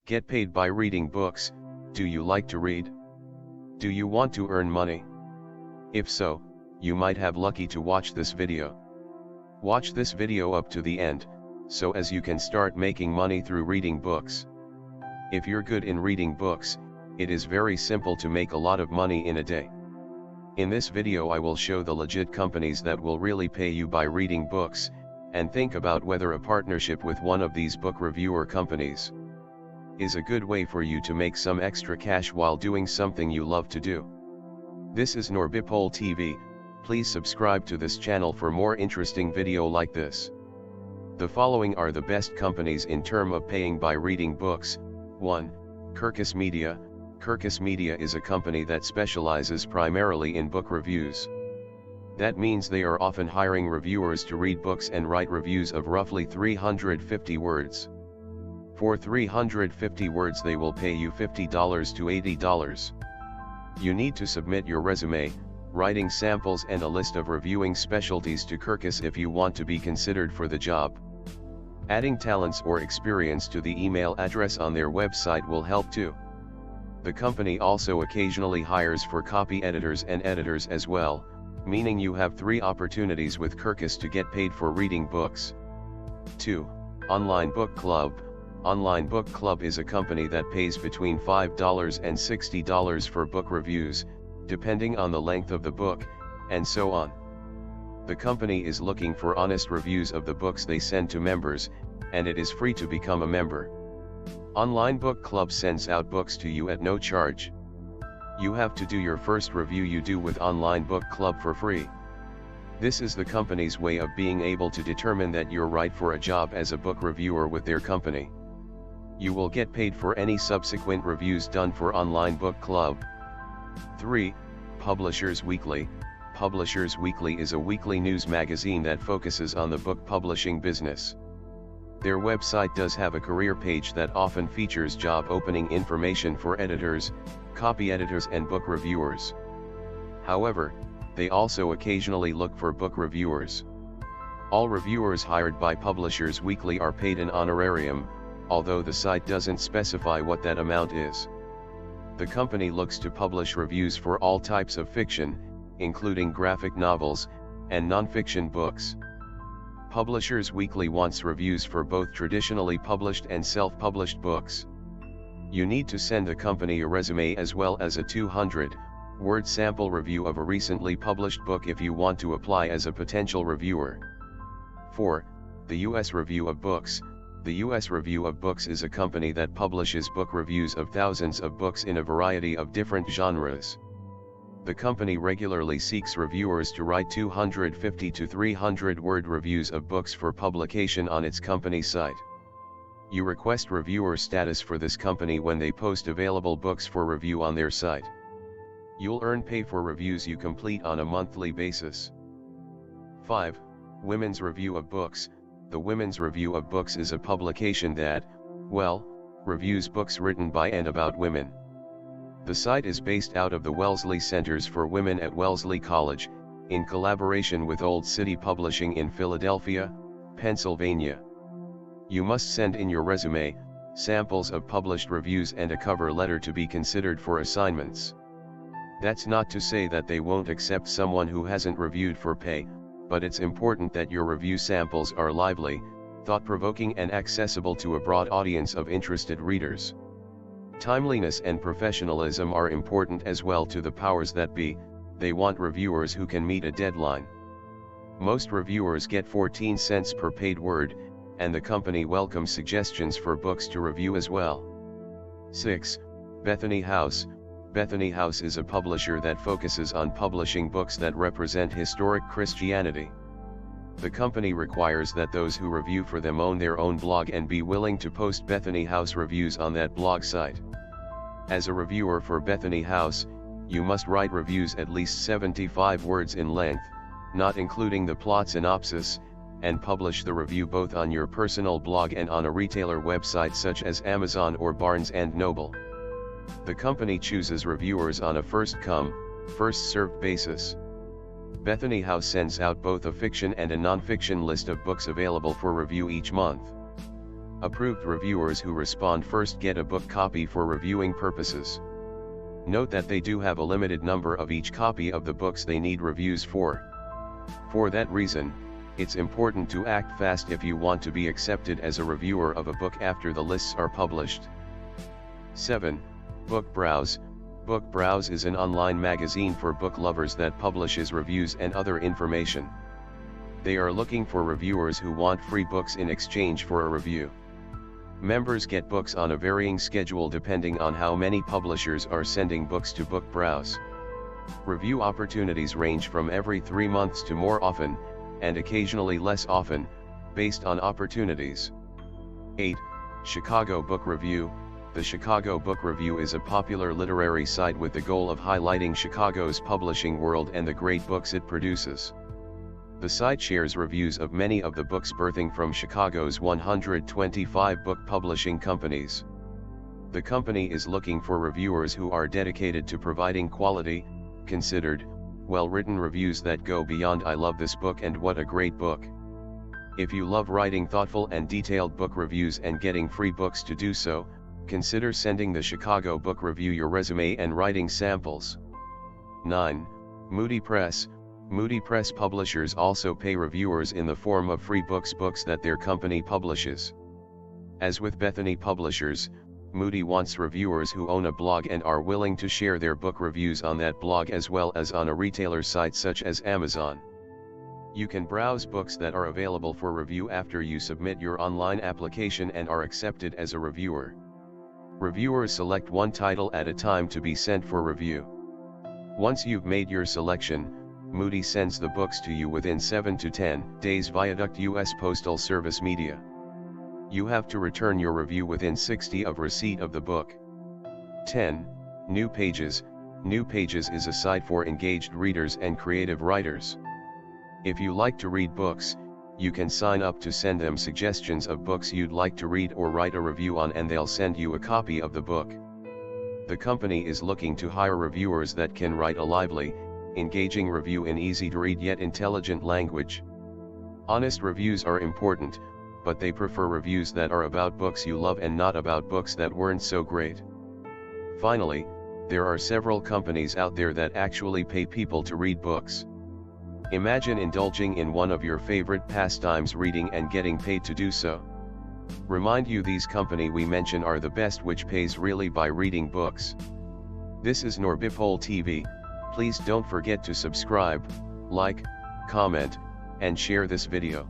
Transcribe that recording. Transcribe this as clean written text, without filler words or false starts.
Get paid by reading books. Do you like to read? Do you want to earn money? If so, you might have lucky to watch this video. Watch this video up to the end, so as you can start making money through reading books. If you're good in reading books, it is very simple to make a lot of money in a day. In this video I will show the legit companies that will really pay you by reading books, and think about whether a partnership with one of these book reviewer companies is a good way for you to make some extra cash while doing something you love to do. This is Norbipol TV. Please subscribe to this channel for more interesting video like this. The following are the best companies in terms of paying by reading books. 1. Kirkus Media. Kirkus Media is a company that specializes primarily in book reviews. That means they are often hiring reviewers to read books and write reviews of roughly 350 words. For 350 words they will pay you $50 to $80. You need to submit your resume, writing samples and a list of reviewing specialties to Kirkus if you want to be considered for the job. Adding talents or experience to the email address on their website will help too. The company also occasionally hires for copy editors and editors as well, meaning you have 3 opportunities with Kirkus to get paid for reading books. 2. Online Book Club. Online Book Club is a company that pays between $5 and $60 for book reviews, depending on the length of the book, and so on. The company is looking for honest reviews of the books they send to members, and it is free to become a member. Online Book Club sends out books to you at no charge. You have to do your first review you do with Online Book Club for free. This is the company's way of being able to determine that you're right for a job as a book reviewer with their company. You will get paid for any subsequent reviews done for Online Book Club. 3. Publishers Weekly. Publishers Weekly is a weekly news magazine that focuses on the book publishing business. Their website does have a career page that often features job opening information for editors, copy editors and book reviewers. However, they also occasionally look for book reviewers. All reviewers hired by Publishers Weekly are paid an honorarium, although the site doesn't specify what that amount is. The company looks to publish reviews for all types of fiction, including graphic novels, and non-fiction books. Publishers Weekly wants reviews for both traditionally published and self-published books. You need to send the company a resume as well as a 200-word sample review of a recently published book if you want to apply as a potential reviewer. 4. The U.S. Review of Books. The U.S. Review of Books is a company that publishes book reviews of thousands of books in a variety of different genres. The company regularly seeks reviewers to write 250 to 300-word reviews of books for publication on its company site. You request reviewer status for this company when they post available books for review on their site. You'll earn pay for reviews you complete on a monthly basis. 5. Women's Review of Books. The Women's Review of Books is a publication that, well, reviews books written by and about women. The site is based out of the Wellesley Centers for Women at Wellesley College, in collaboration with Old City Publishing in Philadelphia, Pennsylvania. You must send in your resume, samples of published reviews and a cover letter to be considered for assignments. That's not to say that they won't accept someone who hasn't reviewed for pay, but it's important that your review samples are lively, thought-provoking and accessible to a broad audience of interested readers. Timeliness and professionalism are important as well to the powers that be. They want reviewers who can meet a deadline. Most reviewers get 14 cents per paid word, and the company welcomes suggestions for books to review as well. 6. Bethany House. Bethany House is a publisher that focuses on publishing books that represent historic Christianity. The company requires that those who review for them own their own blog and be willing to post Bethany House reviews on that blog site. As a reviewer for Bethany House, you must write reviews at least 75 words in length, not including the plot synopsis, and publish the review both on your personal blog and on a retailer website such as Amazon or Barnes & Noble. The company chooses reviewers on a first-come, first-served basis. Bethany House sends out both a fiction and a non-fiction list of books available for review each month. Approved reviewers who respond first get a book copy for reviewing purposes. Note that they do have a limited number of each copy of the books they need reviews for. For that reason, it's important to act fast if you want to be accepted as a reviewer of a book after the lists are published. 7. Book Browse. Book Browse is an online magazine for book lovers that publishes reviews and other information. They are looking for reviewers who want free books in exchange for a review. Members get books on a varying schedule depending on how many publishers are sending books to Book Browse. Review opportunities range from every 3 months to more often, and occasionally less often, based on opportunities. 8. Chicago Book Review. The Chicago Book Review is a popular literary site with the goal of highlighting Chicago's publishing world and the great books it produces. The site shares reviews of many of the books birthing from Chicago's 125 book publishing companies. The company is looking for reviewers who are dedicated to providing quality, considered, well-written reviews that go beyond "I love this book" and "what a great book." If you love writing thoughtful and detailed book reviews and getting free books to do so, consider sending the Chicago Book Review your resume and writing samples. 9. Moody Press. Moody Press publishers also pay reviewers in the form of free books that their company publishes. As with Bethany Publishers, Moody wants reviewers who own a blog and are willing to share their book reviews on that blog as well as on a retailer site such as Amazon. You can browse books that are available for review after you submit your online application and are accepted as a reviewer. Reviewers select one title at a time to be sent for review. Once you've made your selection, Moody sends the books to you within 7 to 10 days via U.S. Postal Service Media. You have to return your review within 60 of receipt of the book. 10. New Pages. New Pages is a site for engaged readers and creative writers. If you like to read books, you can sign up to send them suggestions of books you'd like to read or write a review on, and they'll send you a copy of the book. The company is looking to hire reviewers that can write a lively, engaging review in easy-to-read yet intelligent language. Honest reviews are important, but they prefer reviews that are about books you love and not about books that weren't so great. Finally, there are several companies out there that actually pay people to read books. Imagine indulging in one of your favorite pastimes, reading, and getting paid to do so. Remind you, these company we mention are the best which pays really by reading books. This is Norbipole TV. Please don't forget to subscribe, like, comment, and share this video.